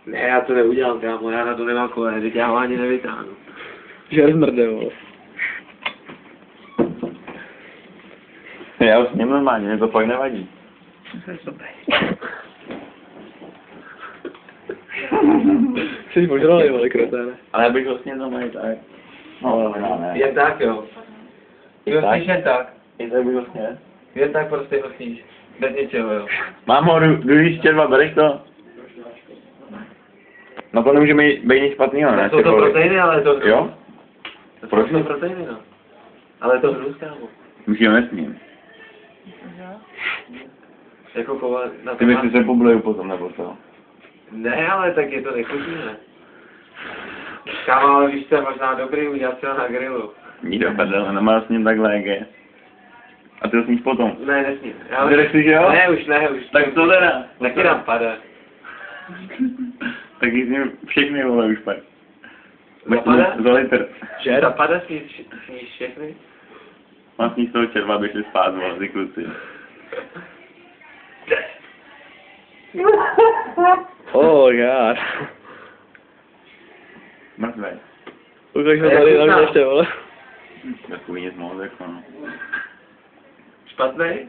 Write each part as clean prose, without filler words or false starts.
Ne, já to neudělám, kámo, já na to nemám kolé, teď já ho ani nevytáhnu. Žer zmrde, vole. Já už s ním normálně, mě to pak nevadí. Jsi požralej, vole, kreténe. Ale já bych ho s ním normálně tak. No, ne. Jen tak, jo. Ty ho sníš jen tak. I tak bych ho sněl. Jen tak prostě ho sníš. Bez ničeho, jo. Mámo, jdu červa, bereš to? No to nemůže být nic špatného, ne? Jsou to proteiny, ale to hnus. Jo? To Proč jsou ne? proteiny, no. Ale to hnus, kámo. Už jo nesmím. Jako kova na Ty byste se pobleju potom, nebo co? Ne, ale tak je to nechutí, ne? Kámo, ale víš, co je možná dobrý udělat si ho na grilu. Ní do prdele, nemá s ním takhle, jak je. A ty ho sníš potom? Ne, nesmím. Já Vydrž si, že jo? Ne, už ne, už. Tak to teda. Taky nám padá. Tak jí s ním všechny, vole, už pak. Zapadá? Za litr. Že? Zapadá sníš všechny? Mám sníš toho červa, aby šli spát, vole, ty kluci. Oh god. Mrtvej. Ukaž ho tady na mě ještě, vole. Takový nic moc, jako no. Špatnej?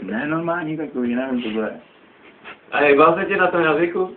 Ne, normální takový, nevím, co to je. A jebal se ti na tom jazyku?